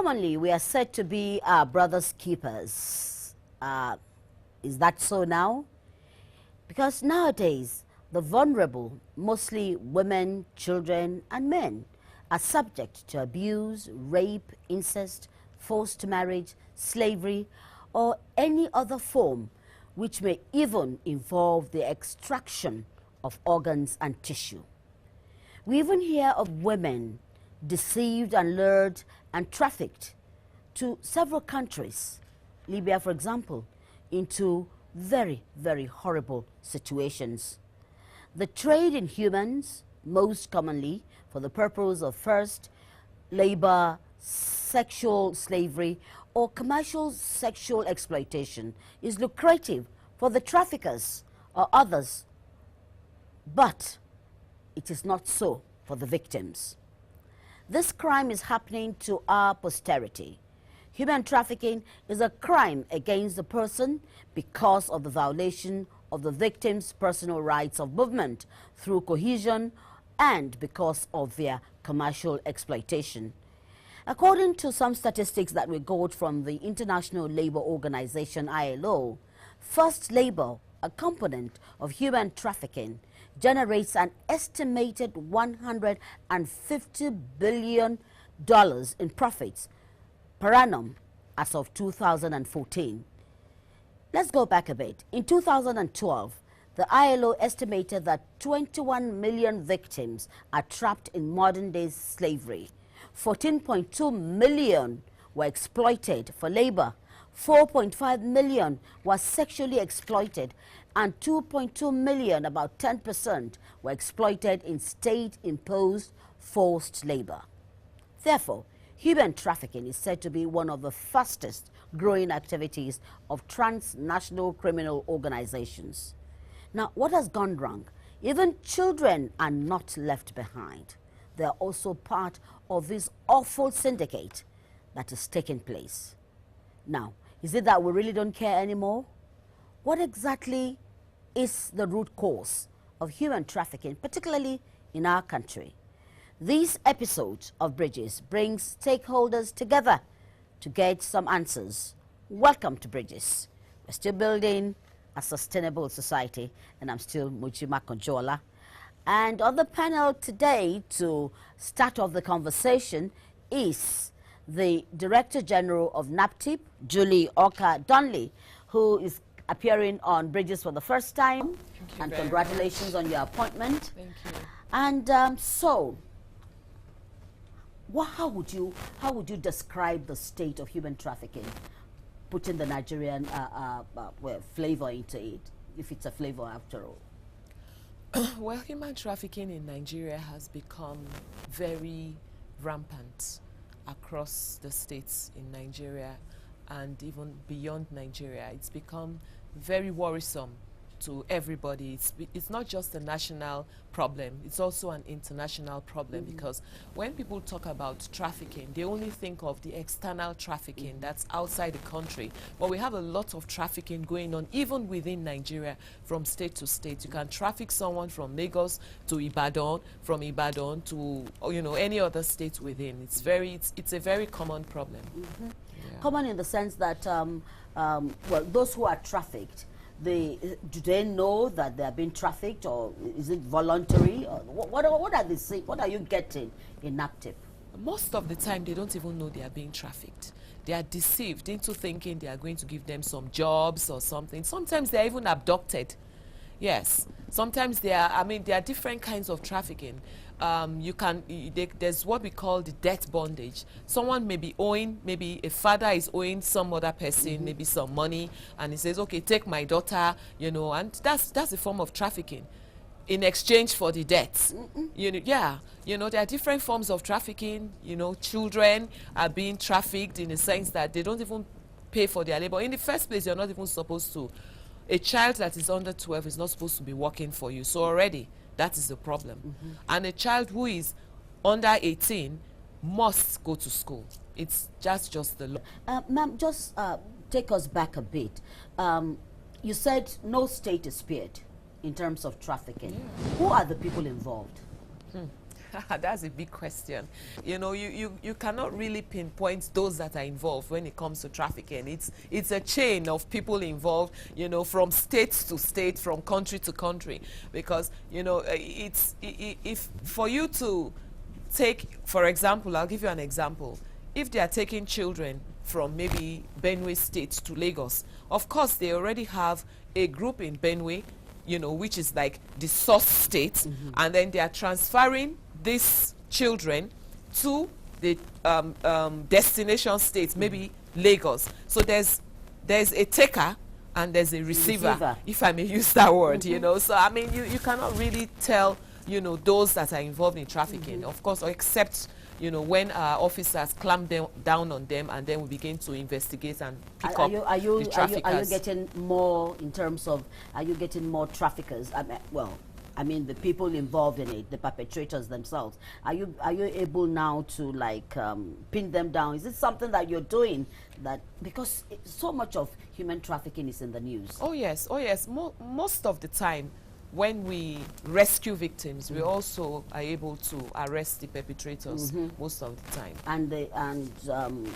Commonly, we are said to be our brother's keepers. Is that so now? Because nowadays, the vulnerable, mostly women, children, and men, are subject to abuse, rape, incest, forced marriage, slavery, or any other form which may even involve the extraction of organs and tissue. We even hear of women deceived and lured and trafficked to several countries, Libya for example, into very, very horrible situations. The trade in humans, most commonly for the purpose of first labor, sexual slavery, or commercial sexual exploitation, is lucrative for the traffickers or others, but it is not so for the victims. This crime is happening to our posterity. Human trafficking is a crime against the person because of the violation of the victim's personal rights of movement through cohesion and because of their commercial exploitation. According to some statistics that we got from the International Labour Organization, ILO, forced labor, a component of human trafficking, generates an estimated $150 billion in profits per annum as of 2014. Let's go back a bit. In 2012, the ILO estimated that 21 million victims are trapped in modern-day slavery. 14.2 million were exploited for labor, 4.5 million were sexually exploited, and 2.2 million, about 10%, were exploited in state-imposed forced labor. Therefore, human trafficking is said to be one of the fastest growing activities of transnational criminal organizations. Now, what has gone wrong? Even children are not left behind. They are also part of this awful syndicate that is taking place. Now, is it that we really don't care anymore? What exactly is the root cause of human trafficking, particularly in our country? These episodes of Bridges brings stakeholders together to get some answers. Welcome to Bridges. We're still building a sustainable society, and I'm still Mujima Konjola. And on the panel today to start off the conversation is the Director General of Naptip, Julie Okah-Donli, who is appearing on Bridges for the first time. And congratulations on your appointment. Thank you. And how would you describe the state of human trafficking, putting the Nigerian flavor into it, if it's a flavor after all? Well, human trafficking in Nigeria has become very rampant across the states in Nigeria and even beyond Nigeria. It's become very worrisome to everybody. It's not just a national problem, it's also an international problem, because when people talk about trafficking, they only think of the external trafficking that's outside the country. But we have a lot of trafficking going on even within Nigeria from state to state. You can traffic someone from Lagos to Ibadan, from Ibadan to any other state within. It's a very common problem. Yeah. Common in the sense that well, those who are trafficked, do they know that they are being trafficked, or is it voluntary? Or what are they saying? What are you getting in Naptip? Most of the time, they don't even know they are being trafficked. They are deceived into thinking they are going to give them some jobs or something. Sometimes they are even abducted. Yes. Sometimes there are different kinds of trafficking. There's what we call the debt bondage. Someone may be owing, maybe a father is owing some other person, maybe some money, and he says, okay, take my daughter, and that's a form of trafficking in exchange for the debt. There are different forms of trafficking. Children are being trafficked in the sense that they don't even pay for their labor. In the first place, you're not even supposed to. A child that is under 12 is not supposed to be working for you. So already, that is the problem. And a child who is under 18 must go to school. It's just the law. Ma'am, just take us back a bit. You said no state is spared in terms of trafficking. Yeah. Who are the people involved? That's a big question. You know, you cannot really pinpoint those that are involved when it comes to trafficking. It's a chain of people involved, you know, from state to state, from country to country. Because, you know, if for you to take, for example, I'll give you an example. If they are taking children from maybe Benue State to Lagos, of course they already have a group in Benue, you know, which is like the source state, and then they are transferring these children to the destination state, maybe Lagos. So there's a taker and there's a receiver, if I may use that word, you know. So I mean, you cannot really tell, you know, those that are involved in trafficking, of course, except, you know, when our officers clamp down on them, and then we begin to investigate and pick up the traffickers. Are you getting more in terms of, are you getting more traffickers? I mean the people involved in it, the perpetrators themselves. Are you able now to like pin them down? Is it something that you're doing, that because so much of human trafficking is in the news? Oh yes, oh yes. Most of the time, when we rescue victims, we also are able to arrest the perpetrators most of the time. And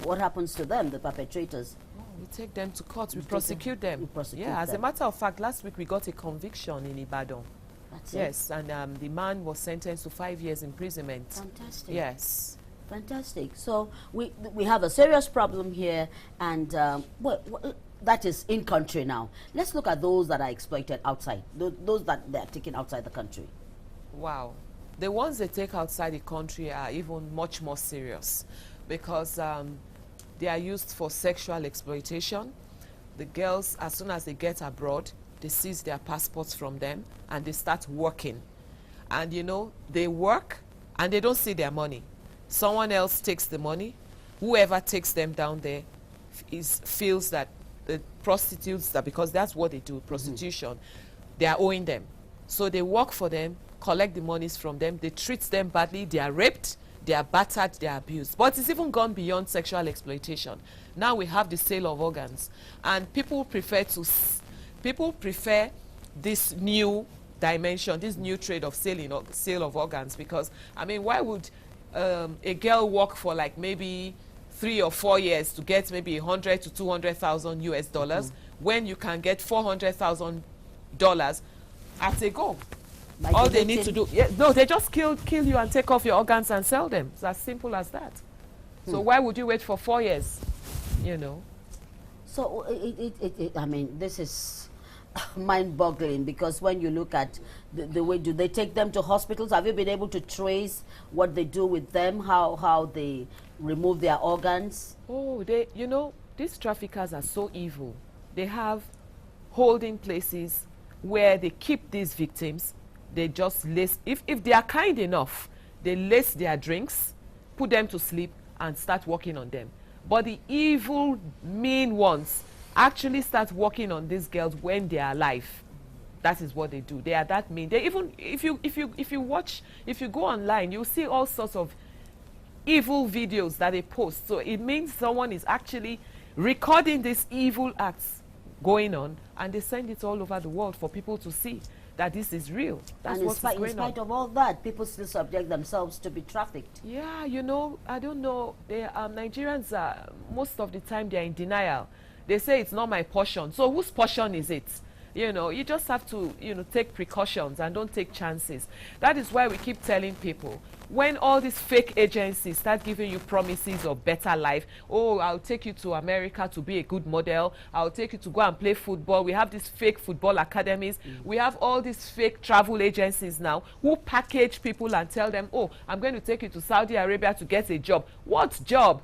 what happens to them, the perpetrators? Oh, we take them to court. We prosecute them. Yeah, as a matter of fact, last week we got a conviction in Ibadan. That's yes, and the man was sentenced to 5 years imprisonment. Fantastic. Yes. Fantastic. So we have a serious problem here, and that is in country now. Let's look at those that are exploited outside, those that they are taken outside the country. Wow. The ones they take outside the country are even much more serious, because they are used for sexual exploitation. The girls, as soon as they get abroad, they seize their passports from them and they start working. And you know, they work and they don't see their money. Someone else takes the money. Whoever takes them down there feels that the prostitutes, that because that's what they do, prostitution, they are owing them. So they work for them, collect the monies from them, they treat them badly, they are raped, they are battered, they are abused. But it's even gone beyond sexual exploitation. Now we have the sale of organs, and people prefer this new dimension, this new trade of sale of organs, because I mean, why would a girl work for like maybe 3 or 4 years to get maybe 100 to 200,000 US dollars when you can get $400,000 at a go? All they need to do, no, they just kill you and take off your organs and sell them. It's as simple as that. So why would you wait for 4 years? You know. So I mean, this is mind-boggling, because when you look at the way, do they take them to hospitals? Have you been able to trace what they do with them, how they remove their organs? Oh, you know, these traffickers are so evil. They have holding places where they keep these victims. They just lace, if they are kind enough, they lace their drinks, put them to sleep, and start working on them. But the evil, mean ones actually start working on these girls when they are alive. That is what they do. They are that mean. They even, if you go online, you'll see all sorts of evil videos that they post. So it means someone is actually recording these evil acts going on, and they send it all over the world for people to see that this is real. That's what's going on. In spite of all that, people still subject themselves to be trafficked. Yeah, you know, I don't know. Nigerians are, most of the time, they're in denial. They say it's not my portion. So whose portion is it? You know, you just have to, you know, take precautions and don't take chances. That is why we keep telling people, when all these fake agencies start giving you promises of better life, oh, I'll take you to America to be a good model, I'll take you to go and play football. We have these fake football academies. We have all these fake travel agencies now who package people and tell them, oh, I'm going to take you to Saudi Arabia to get a job. What job?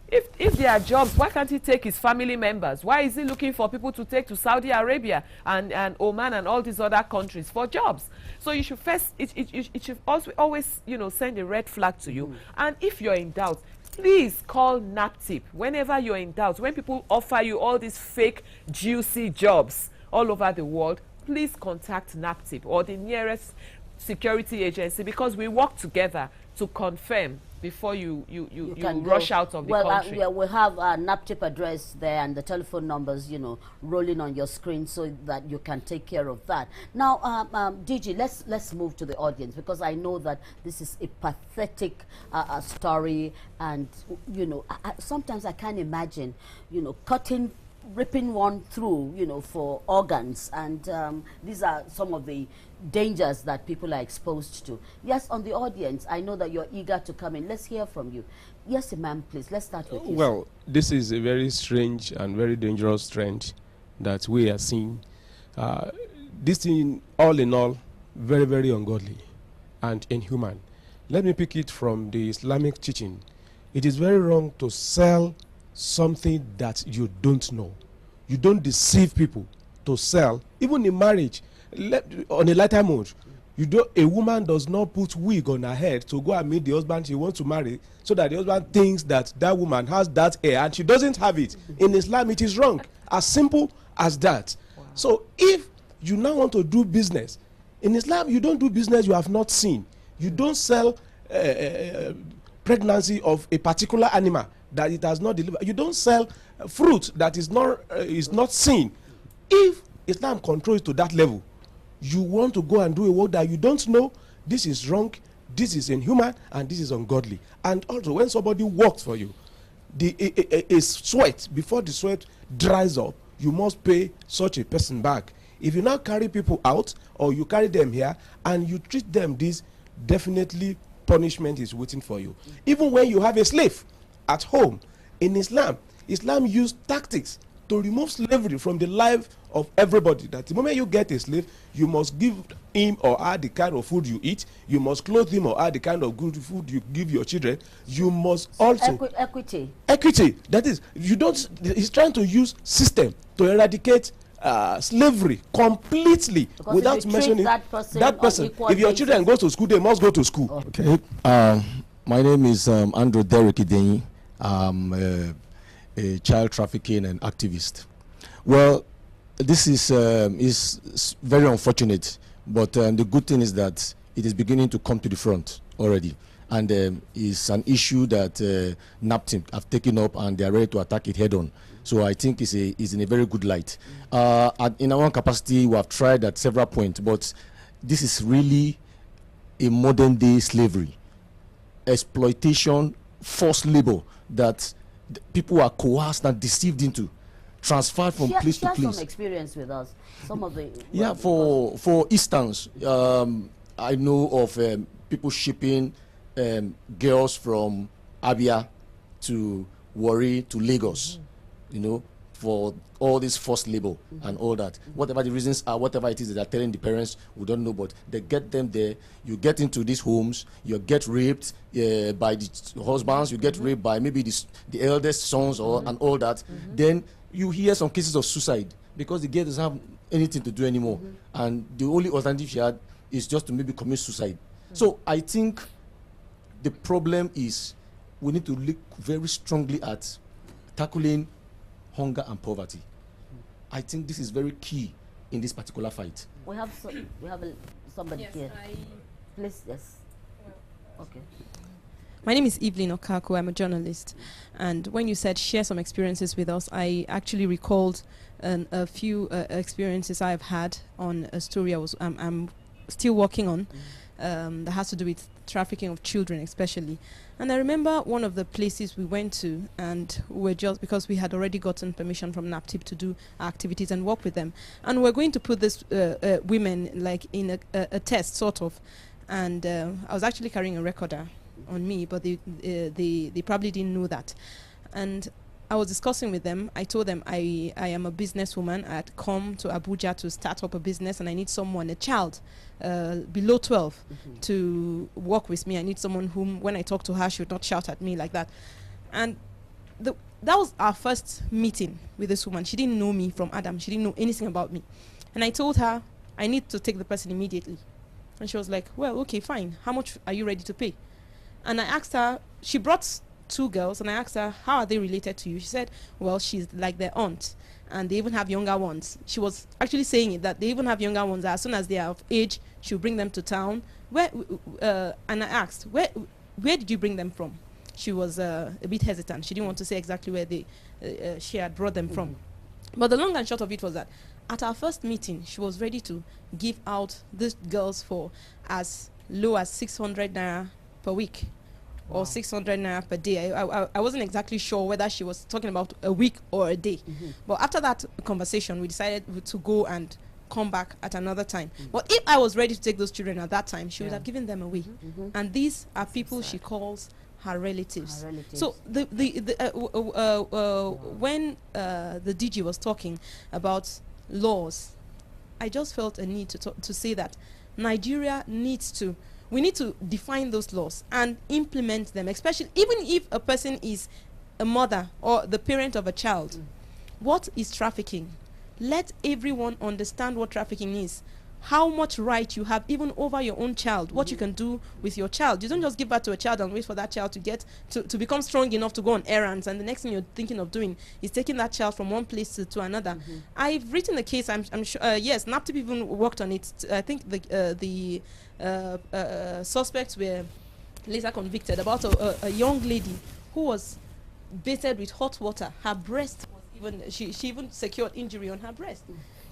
If there are jobs, why can't he take his family members? Why is he looking for people to take to Saudi Arabia and Oman and all these other countries for jobs? So you should first, it should also always, you know, send a red flag to you. And if you're in doubt, please call Naptip. Whenever you're in doubt, when people offer you all these fake, juicy jobs all over the world, please contact Naptip or the nearest security agency, because we work together to confirm before you can rush go. out of the Well, country. yeah, we have a Naptip address there and the telephone numbers, you know, rolling on your screen so that you can take care of that. Now, DG, let's move to the audience, because I know that this is a pathetic story, and you know, sometimes I can't imagine, you know, ripping one through, you know, for organs, and these are some of the dangers that people are exposed to. Yes, on the audience, I know that you're eager to come in. Let's hear from you. Yes, Imam, please, let's start with you. Well, this is a very strange and very dangerous trend that we are seeing. This thing, all in all, very, very ungodly and inhuman. Let me pick it from the Islamic teaching. It is very wrong to sell something that you don't know. You don't deceive people to sell, even in marriage. On a lighter mode, a woman does not put wig on her head to go and meet the husband she wants to marry, so that the husband thinks that that woman has that hair and she doesn't have it. In Islam, it is wrong. As simple as that. Wow. So if you now want to do business, in Islam, you don't do business you have not seen. You don't sell pregnancy of a particular animal that it has not delivered. You don't sell fruit that is not seen. If Islam controls to that level, you want to go and do a work that you don't know, this is wrong, this is inhuman, and this is ungodly. And also, when somebody works for you, a sweat, before the sweat dries up, you must pay such a person back. If you now carry people out, or you carry them here, and you treat them this, definitely punishment is waiting for you. Even when you have a slave at home, in Islam used tactics to remove slavery from the life of everybody. That the moment you get a slave, you must give him or her the kind of food you eat. You must clothe him or her the kind of good food you give your children. You must also equity. That is, you don't. He's trying to use system to eradicate slavery completely, because without mentioning that person. If your children go to school, they must go to school. Oh. Okay. My name is Andrew Derek Idenyi. A child trafficking and activist. Well, this is very unfortunate, but the good thing is that it is beginning to come to the front already, and it's an issue that Naptip have taken up, and they are ready to attack it head on. So I think it's in a very good light. In our own capacity, we have tried at several points, but this is really a modern day slavery, exploitation, forced labor that people are coerced and deceived into, transferred from place to place. Share some experience with us. Some of the for instance, I know of people shipping girls from Abia to Warri to Lagos, you know, for all this forced labor and all that. Whatever the reasons are, whatever it is that they're telling the parents, we don't know, but they get them there. You get into these homes, you get raped by the husbands, you get raped by maybe the eldest sons and all that. Then you hear some cases of suicide because the girl doesn't have anything to do anymore, and the only alternative she had is just to maybe commit suicide. So I think the problem is we need to look very strongly at tackling hunger and poverty. I think this is very key in this particular fight. We have somebody here. Please, yes. Okay. My name is Evelyn Okako. I'm a journalist. And when you said share some experiences with us, I actually recalled a few experiences I've had on a story I'm still working on that has to do with trafficking of children especially. And I remember one of the places we went to, and we're just because we had already gotten permission from Naptip to do activities and work with them. And we're going to put this women like in a test sort of. And I was actually carrying a recorder on me, but they probably didn't know that. And I was discussing with them. I told them I am a businesswoman. I had come to Abuja to start up a business, and I need someone, a child below 12, to work with me. I need someone whom, when I talk to her, she would not shout at me like that. And that was our first meeting with this woman. She didn't know me from Adam. She didn't know anything about me. And I told her, I need to take the person immediately. And she was like, well, okay, fine. How much are you ready to pay? And I asked her, she brought 2 girls, and I asked her, how are they related to you? She said, well, she's like their aunt, and they even have younger ones. She was actually saying it, that they even have younger ones. As soon as they are of age, she'll bring them to town. And I asked, where did you bring them from? She was a bit hesitant. She didn't want to say exactly where she had brought them from. But the long and short of it was that at our first meeting, she was ready to give out these girls for as low as 600 naira per week. Wow. Or 600 naira per day. I wasn't exactly sure whether she was talking about a week or a day. But after that conversation, we decided to go and come back at another time. But if I was ready to take those children at that time, she would have given them away. And these are people she calls her relatives. So when the DG was talking about laws, I just felt a need to say that Nigeria needs to, we need to define those laws and implement them, especially even if a person is a mother or the parent of a child. What is trafficking? Let everyone understand what trafficking is, how much right you have even over your own child, what you can do with your child. You don't just give birth to a child and wait for that child to get to become strong enough to go on errands, and the next thing you're thinking of doing is taking that child from one place to another. I've written a case, I'm sure, yes, Naptip even worked on it. I think the suspects were later convicted about a young lady who was bathed with hot water. Her breast was even, she even secured injury on her breast.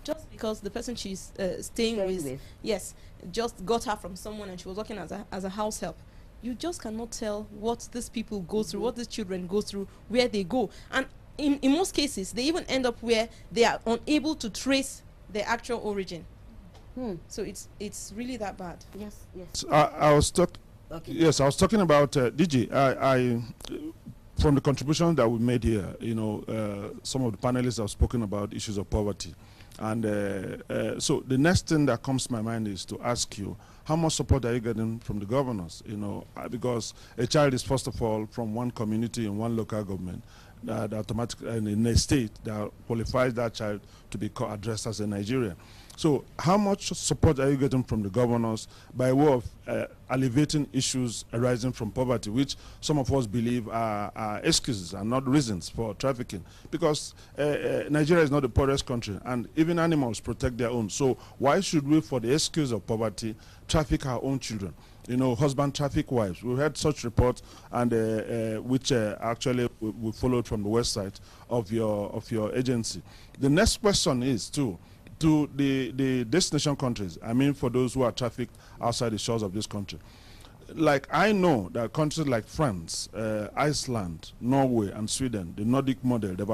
Just because the person she's staying with, yes, just got her from someone and she was working as a house help. You just cannot tell what these people go through, what these children go through, where they go. And in most cases, they even end up where they are unable to trace their actual origin. So it's really that bad. Yes, yes. So I was talking. Okay. Yes, I was talking about DG. I from the contribution that we made here, you know, some of the panelists have spoken about issues of poverty. And so the next thing that comes to my mind is to ask you, how much support are you getting from the governors? You know, because a child is first of all from one community in one local government that automatically, and in a state that qualifies that child to be addressed as a Nigerian. So how much support are you getting from the governors by way of alleviating issues arising from poverty, which some of us believe are excuses and not reasons for trafficking? Because Nigeria is not the poorest country, and even animals protect their own. So why should we, for the excuse of poverty, traffic our own children? You know, husband traffic wives. We heard such reports, and which actually we followed from the website of your agency. The next question is to the destination countries. I mean, for those who are trafficked outside the shores of this country. Like, I know that countries like France, Iceland, Norway, and Sweden, the Nordic model, they've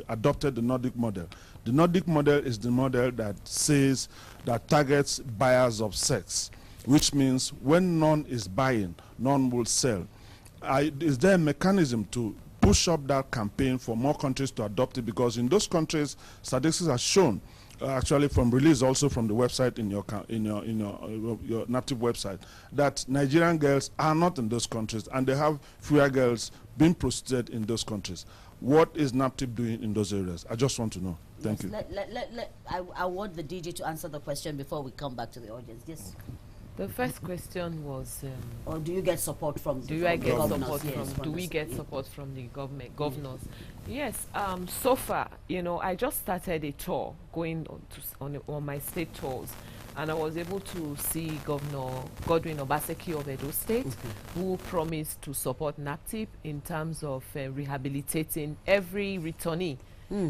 adopted the Nordic model. The Nordic model is the model that targets buyers of sex, which means when none is buying, none will sell. Is there a mechanism to push up that campaign for more countries to adopt it? Because in those countries, statistics are shown, actually from release also from the website in your Naptip website, that Nigerian girls are not in those countries, and they have fewer girls being prostituted in those countries. What is Naptip doing in those areas? I just want to know. Thank you. I want the DJ to answer the question before we come back to the audience. Yes. The first question was, or do you get support from? Do I get support from? Do we get support from the governors? Yes. So far, you know, I just started a tour going on my state tours, and I was able to see Governor Godwin Obaseki of Edo State, who promised to support Naptip in terms of rehabilitating every returnee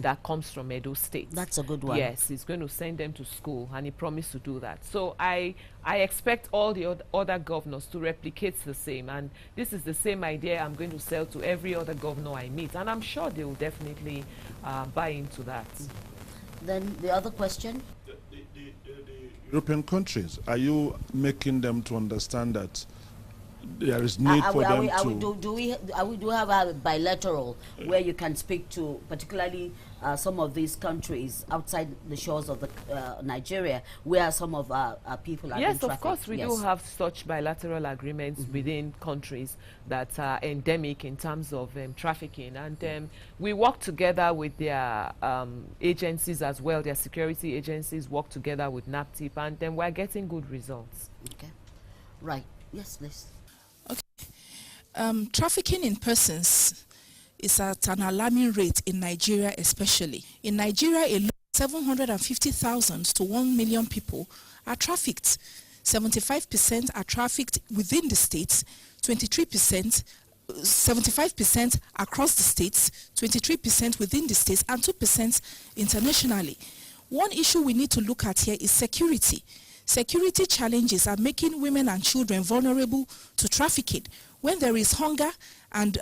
that comes from Edo State. That's a good one. Yes, he's going to send them to school, and he promised to do that. So I expect all the other governors to replicate the same, and this is the same idea I'm going to sell to every other governor I meet, and I'm sure they will definitely buy into that. Then the other question? The European countries, are you making them to understand that there is need for them to... Do we have a bilateral where you can speak to particularly some of these countries outside the shores of Nigeria, where some of our people are being trafficked? Yes, of course we do have such bilateral agreements within countries that are endemic in terms of trafficking, and we work together with their agencies as well. Their security agencies work together with Naptip, and then we're getting good results. Okay, right. Yes, please. Trafficking in persons is at an alarming rate in Nigeria especially. In Nigeria alone, 750,000 to 1 million people are trafficked. 75% are trafficked within the states, 23%, 75% across the states, 23% within the states, and 2% internationally. One issue we need to look at here is security. Security challenges are making women and children vulnerable to trafficking. When there is hunger and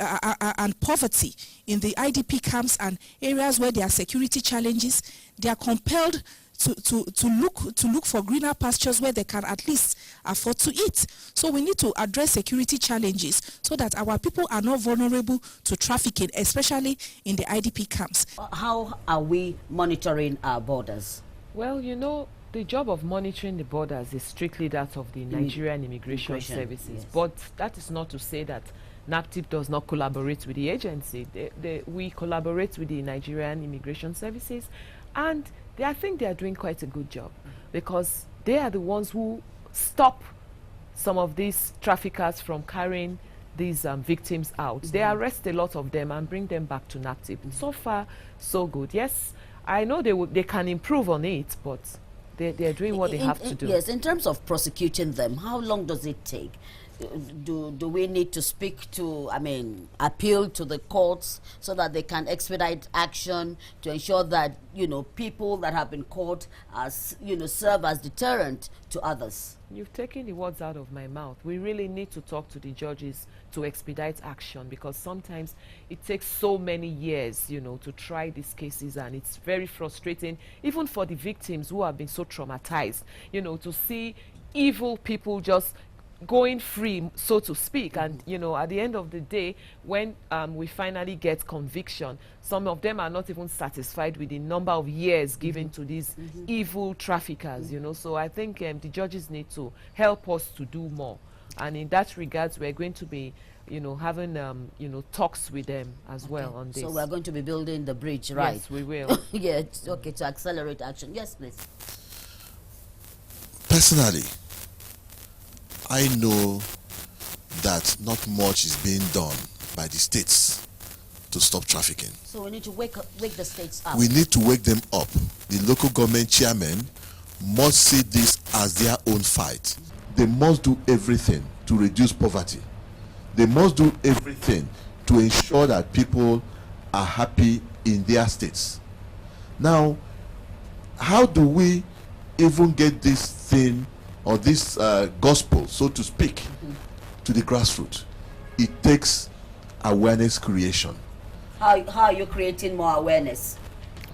poverty in the IDP camps and areas where there are security challenges, they are compelled to look for greener pastures where they can at least afford to eat. So we need to address security challenges so that our people are not vulnerable to trafficking, especially in the IDP camps. How are we monitoring our borders? Well, you know, the job of monitoring the borders is strictly that of the Nigerian Immigration Services. Yes. But that is not to say that Naptip does not collaborate with the agency. We collaborate with the Nigerian Immigration Services, and I think they are doing quite a good job, because they are the ones who stop some of these traffickers from carrying these victims out. They arrest a lot of them and bring them back to Naptip. So far, so good. Yes, I know they can improve on it, but they're doing what they have to do. Yes, in terms of prosecuting them, how long does it take? Do we need to speak to, appeal to the courts so that they can expedite action to ensure that, people that have been caught as, serve as deterrent to others? You've taken the words out of my mouth. We really need to talk to the judges to expedite action, because sometimes it takes so many years, to try these cases, and it's very frustrating, even for the victims who have been so traumatized, to see evil people just going free, so to speak. And at the end of the day, when we finally get conviction, some of them are not even satisfied with the number of years given to these evil traffickers. So I think the judges need to help us to do more, and in that regards we're going to be having talks with them as well on this. So we're going to be building the bridge, right? Yes, we will. Yeah, okay, to accelerate action. Yes, please. Personally, I know that not much is being done by the states to stop trafficking. So we need to wake the states up. We need to wake them up. The local government chairmen must see this as their own fight. They must do everything to reduce poverty. They must do everything to ensure that people are happy in their states. Now, how do we even get this thing, or this gospel, so to speak, to the grassroots? It takes awareness creation. How are you creating more awareness?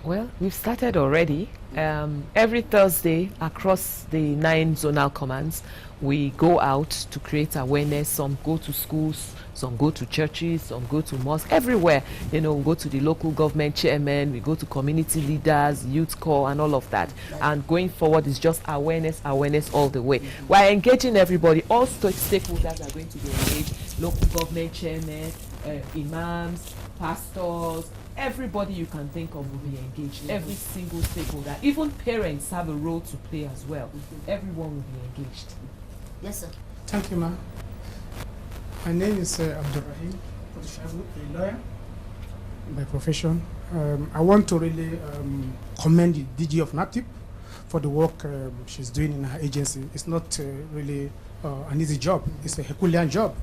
Well, we've started already. Every Thursday across the 9 zonal commands, we go out to create awareness. Some go to schools, some go to churches, some go to mosques, everywhere. We go to the local government chairman, we go to community leaders, youth corps, and all of that. And going forward is just awareness all the way. We're engaging everybody. All stakeholders are going to be engaged. Local government chairman, imams, pastors, everybody you can think of will be engaged. Every single stakeholder, even parents have a role to play as well. Everyone will be engaged. Yes, sir. Thank you, ma'am. My name is Abdurrahim, a lawyer by profession. I want to really commend the DG of Naptip for the work she's doing in her agency. It's not really an easy job. It's a Herculean job.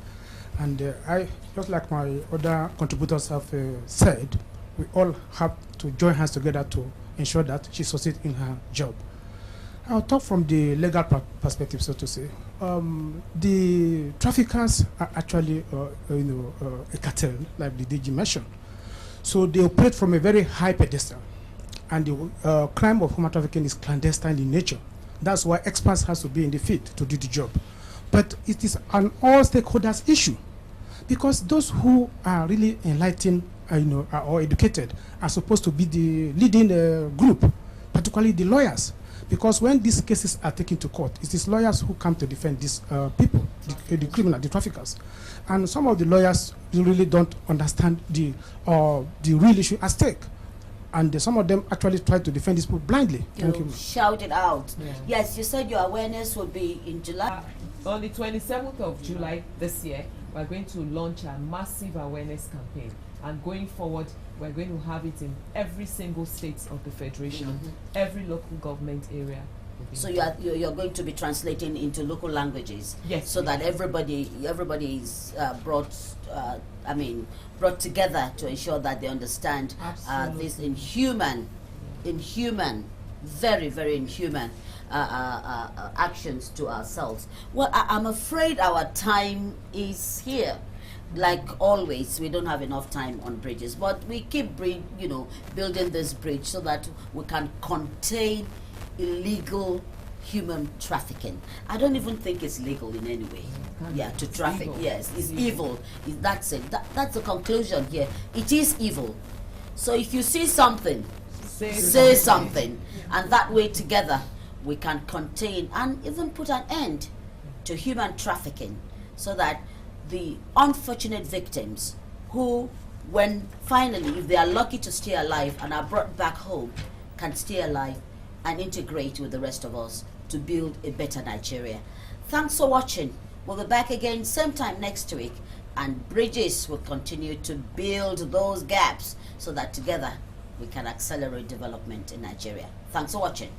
And I, just like my other contributors have said, we all have to join hands together to ensure that she succeeds in her job. I'll talk from the legal perspective, so to say. The traffickers are actually, a cartel, like the DG mentioned. So they operate from a very high pedestal, and the crime of human trafficking is clandestine in nature. That's why experts has to be in the field to do the job. But it is an all stakeholders issue, because those who are really enlightened, or educated, are supposed to be the leading group, particularly the lawyers. Because when these cases are taken to court, it is lawyers who come to defend these people, the criminal, the traffickers. And some of the lawyers really don't understand the real issue at stake. And some of them actually try to defend these people blindly. Thank you. Shout it out. Yeah. Yes, you said your awareness will be in July. On the 27th of July this year, we're going to launch a massive awareness campaign. And going forward, we're going to have it in every single state of the Federation. Every local government area So you're going to be translating into local languages, Yes, so that yes. everybody is brought together to ensure that they understand this inhuman, very very inhuman actions to ourselves. Well, I'm afraid our time is here. Like always, we don't have enough time on bridges, but we keep building this bridge so that we can contain illegal human trafficking. I don't even think it's legal in any way. Yeah, to traffic. Evil. Yes, it's evil. That's it. That's the conclusion here. It is evil. So if you see something, say something, and that way together we can contain and even put an end to human trafficking, so that the unfortunate victims who, when finally, if they are lucky to stay alive and are brought back home, can stay alive and integrate with the rest of us to build a better Nigeria. Thanks for watching. We'll be back again same time next week, and Bridges will continue to build those gaps so that together we can accelerate development in Nigeria. Thanks for watching.